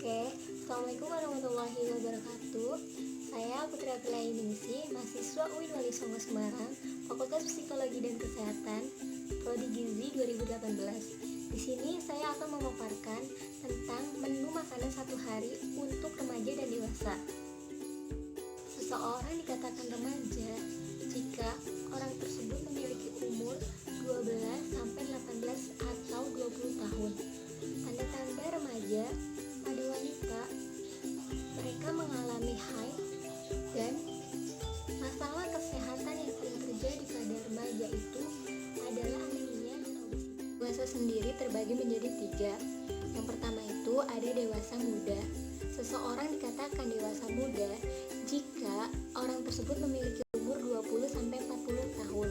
Assalamualaikum warahmatullahi wabarakatuh. Saya Putri Aprilia Ningsih, mahasiswa UIN Wali Songo Semarang, Fakultas Psikologi dan Kesehatan, Prodi Gizi 2018. Di sini saya akan memaparkan tentang menu makanan satu hari untuk remaja dan dewasa. Seseorang dikatakan remaja jika orang tersebut memiliki umur 12 sampai 18 atau 20 tahun. Tanda-tanda remaja pada wanita, mereka mengalami haid dan masalah kesehatan yang sering terjadi pada remaja itu adalah anemia dan obesitas. Dewasa sendiri terbagi menjadi 3. Yang pertama itu ada dewasa muda. Seseorang dikatakan dewasa muda jika orang tersebut memiliki umur 20 sampai 40 tahun.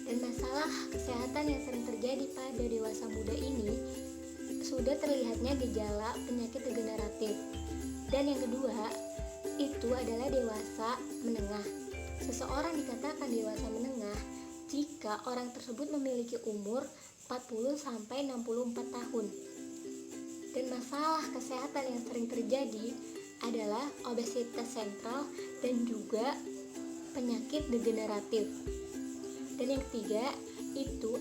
Dan masalah kesehatan yang sering terjadi pada dewasa muda ini sudah terlihatnya gejala penyakit degeneratif. Dan yang kedua itu adalah dewasa menengah. Seseorang dikatakan dewasa menengah jika orang tersebut memiliki umur 40 sampai 64 tahun. Dan masalah kesehatan yang sering terjadi adalah obesitas sentral dan juga penyakit degeneratif. Dan yang ketiga itu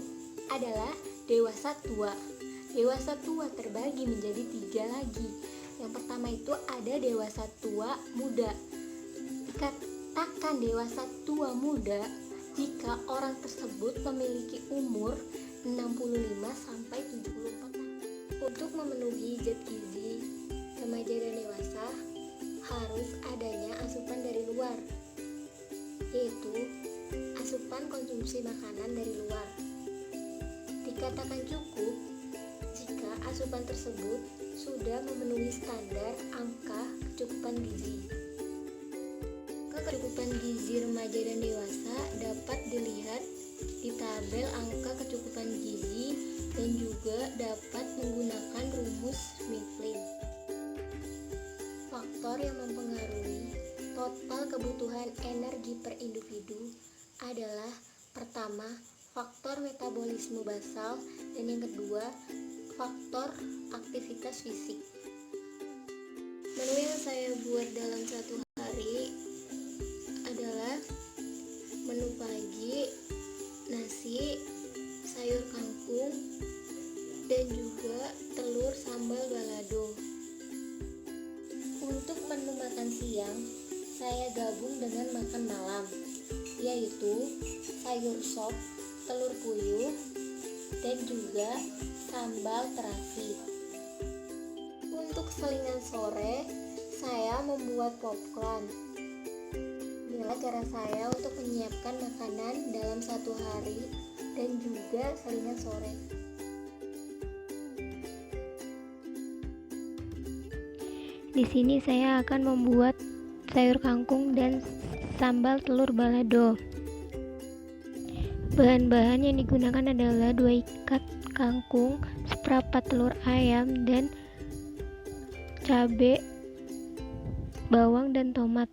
adalah dewasa tua. Dewasa tua terbagi menjadi 3 lagi. Yang pertama itu ada dewasa tua muda. Dikatakan dewasa tua muda jika orang tersebut memiliki umur 65 sampai 74 tahun. Untuk memenuhi zat gizi remaja dan dewasa harus adanya asupan dari luar, yaitu asupan konsumsi makanan dari luar. Dikatakan cukup jika asupan tersebut sudah memenuhi standar angka kecukupan gizi. Kecukupan gizi remaja dan dewasa dapat dilihat di tabel angka kecukupan gizi dan juga dapat menggunakan rumus Mifflin. Faktor yang mempengaruhi total kebutuhan energi per individu adalah pertama, faktor metabolisme basal, dan yang kedua, faktor aktivitas fisik. Menu yang saya buat dalam satu hari adalah menu pagi, nasi, sayur kangkung, dan juga telur sambal balado. Untuk menu makan siang, saya gabung dengan makan malam, yaitu sayur sop, telur puyuh, dan juga sambal terasi. Untuk selingan sore, saya membuat popcorn. Inilah cara saya untuk menyiapkan makanan dalam satu hari dan juga selingan sore. Di sini saya akan membuat sayur kangkung dan sambal telur balado. Bahan-bahan yang digunakan adalah 2 ikat kangkung, seperempat telur ayam, dan cabai, bawang, dan tomat.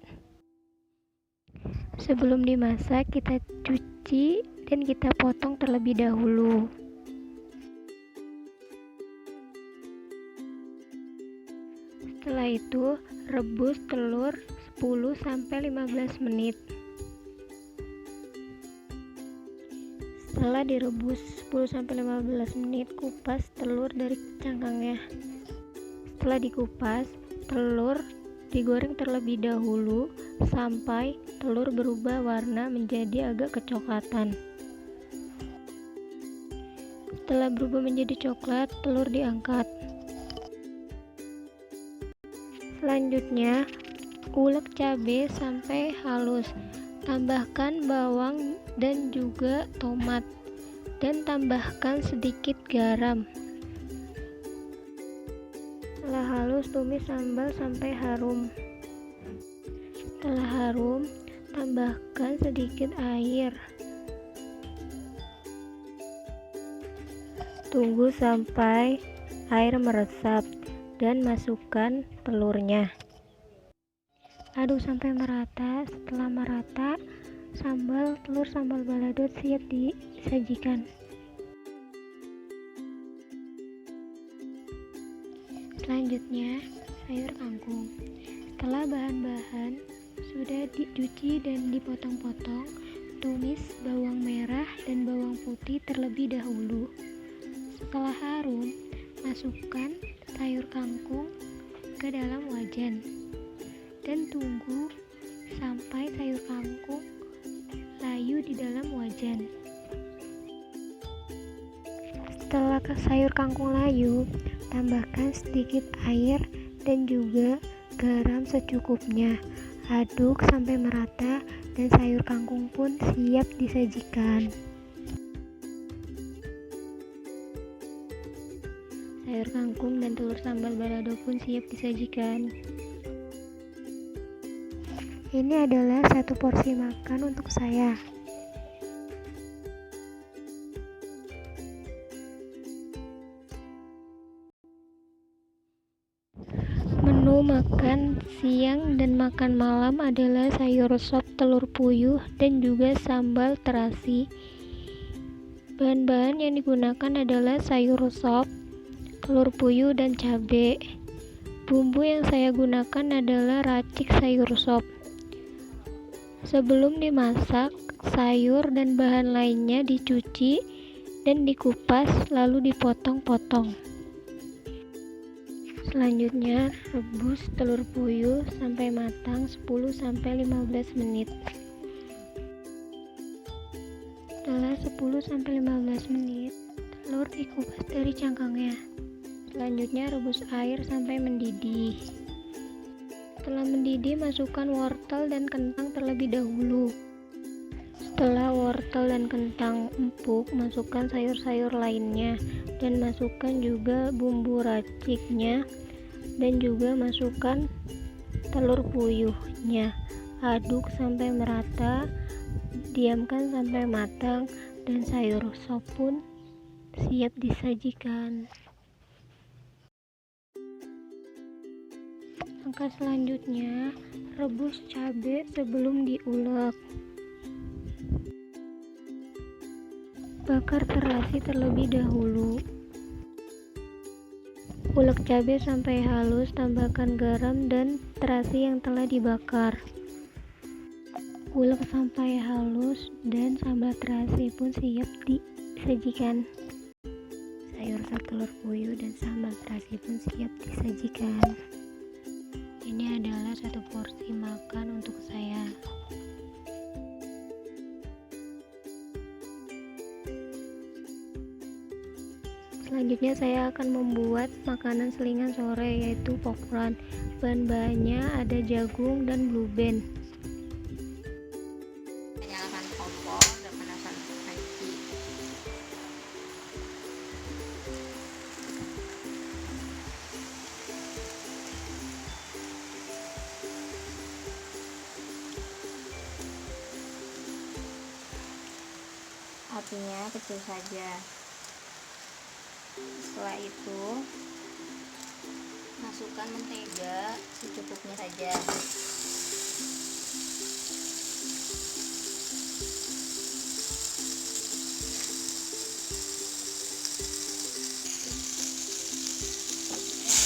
Sebelum dimasak, kita cuci dan kita potong terlebih dahulu. Setelah itu, rebus telur 10-15 menit. Setelah direbus 10-15 menit, kupas telur dari cangkangnya. Setelah dikupas, telur digoreng terlebih dahulu sampai telur berubah warna menjadi agak kecoklatan. Setelah berubah menjadi coklat, telur diangkat. Selanjutnya, ulek cabai sampai halus. Tambahkan bawang dan juga tomat, dan tambahkan sedikit garam. Setelah halus, tumis sambal sampai harum. Setelah harum, tambahkan sedikit air. Tunggu sampai air meresap dan masukkan telurnya. Aduk sampai merata. Setelah merata, telur sambal balado siap disajikan. Selanjutnya, sayur kangkung. Setelah bahan-bahan sudah dicuci dan dipotong-potong, tumis bawang merah dan bawang putih terlebih dahulu. Setelah harum, masukkan sayur kangkung ke dalam wajan dan tunggu sampai sayur kangkung layu di dalam wajan. Setelah sayur kangkung layu, tambahkan sedikit air dan juga garam secukupnya. Aduk sampai merata dan sayur kangkung pun siap disajikan. Sayur kangkung dan telur sambal balado pun siap disajikan. Ini adalah satu porsi makan untuk saya. Menu makan siang dan makan malam adalah sayur sop telur puyuh dan juga sambal terasi. Bahan-bahan yang digunakan adalah sayur sop, telur puyuh, dan cabai. Bumbu yang saya gunakan adalah racik sayur sop. Sebelum dimasak, sayur dan bahan lainnya dicuci dan dikupas lalu dipotong-potong. Selanjutnya, rebus telur puyuh sampai matang 10-15 menit. Setelah 10-15 menit, telur dikupas dari cangkangnya. Selanjutnya, rebus air sampai mendidih. Setelah mendidih, masukkan wortel dan kentang terlebih dahulu. Setelah wortel dan kentang empuk, masukkan sayur-sayur lainnya dan masukkan juga bumbu raciknya dan juga masukkan telur puyuhnya. Aduk sampai merata, diamkan sampai matang dan sayur sop pun siap disajikan. Langkah selanjutnya, rebus cabai sebelum diulek. Bakar terasi terlebih dahulu. Ulek cabai sampai halus, tambahkan garam dan terasi yang telah dibakar. Ulek sampai halus dan sambal terasi pun siap disajikan. Sayur sop telur puyuh dan sambal terasi pun siap disajikan. Ini adalah satu porsi makan untuk saya. Selanjutnya saya akan membuat makanan selingan sore, yaitu popcorn. Bahan-bahannya ada jagung dan blue band. Nyalakan kompor dan panaskan panci. Apinya kecil saja. Setelah itu masukkan mentega secukupnya saja.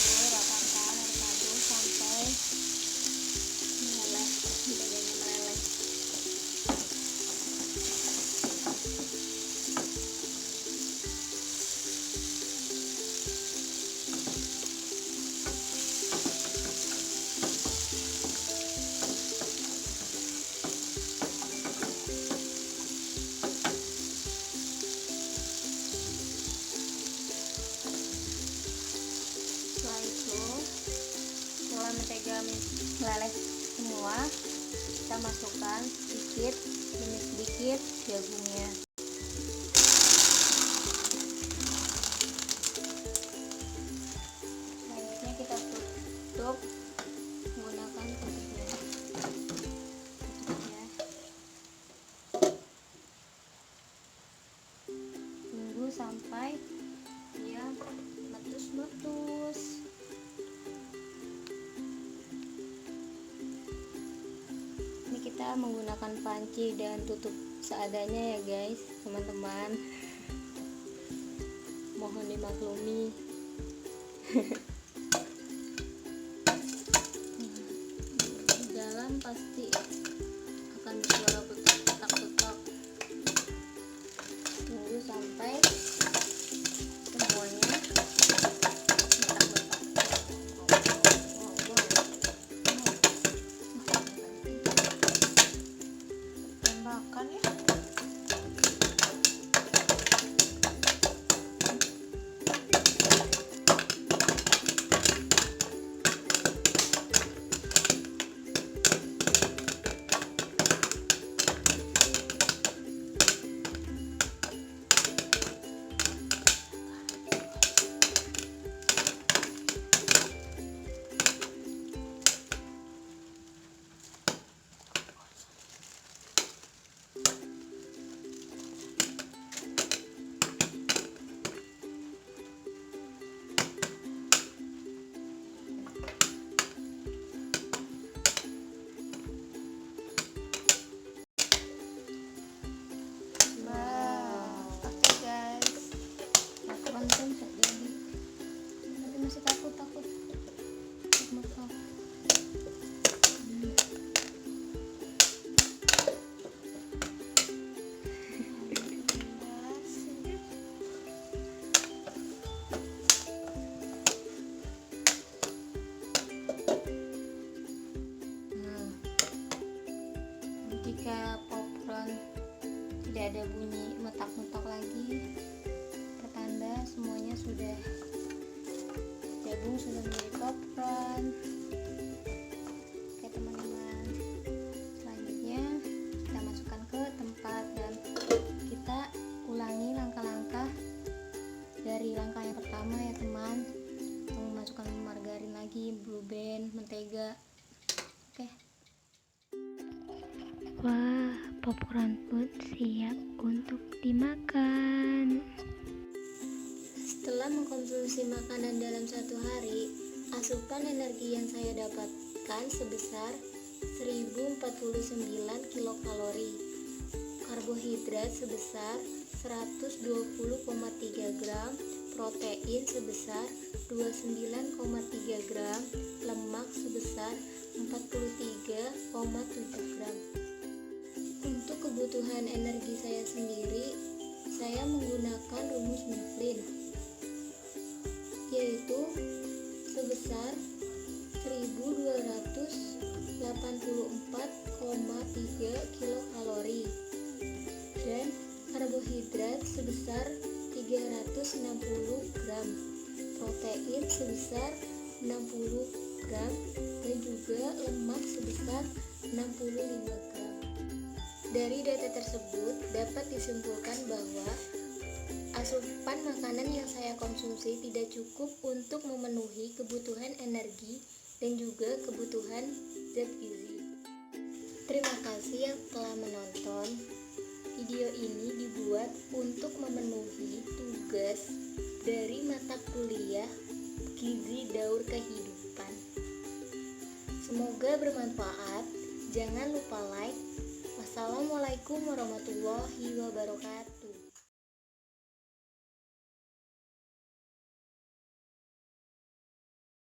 Lalu ratakan aduk sampai meleleh, menteganya meleleh. Setelah itu, setelah mentega meleleh semua, kita masukkan sedikit demi sedikit jagungnya. Selanjutnya kita tutup menggunakan tutupnya. Tunggu sampai dia meletus-meletus. Ini kita menggunakan panci dan tutup seadanya ya guys, teman-teman. Mohon dimaklumi. pasti akan bersuara petak-petak. Tunggu sampai semuanya betak-betak. Tembakan ya. Keren kan jadi, tapi masih takut mekar. Nah, jika popcorn tidak ada bunyi metak-metak lagi, pertanda semuanya sudah, jagung sudah menjadi popcorn. Oke teman-teman, selanjutnya kita masukkan ke tempat dan kita ulangi langkah-langkah dari langkah yang pertama ya teman. Memasukkan margarin lagi, blue band, mentega. Oke. Wah, popcorn food siap untuk dimakan. Setelah mengkonsumsi makanan dalam satu hari, asupan energi yang saya dapatkan sebesar 1049 kilokalori. Karbohidrat sebesar 120,3 gram, protein sebesar 29,3 gram, lemak sebesar 43,7 gram. Untuk kebutuhan energi saya sendiri, saya menggunakan rumus Mifflin, yaitu sebesar 1284,3 kilokalori dan karbohidrat sebesar 360 gram, protein sebesar 60 gram, dan juga lemak sebesar 65 gram. Dari data tersebut dapat disimpulkan bahwa asupan makanan yang saya konsumsi tidak cukup untuk memenuhi kebutuhan energi dan juga kebutuhan zat gizi. Terima kasih yang telah menonton. Video ini dibuat untuk memenuhi tugas dari mata kuliah Gizi Daur Kehidupan. Semoga bermanfaat. Jangan lupa like. Wassalamualaikum warahmatullahi wabarakatuh.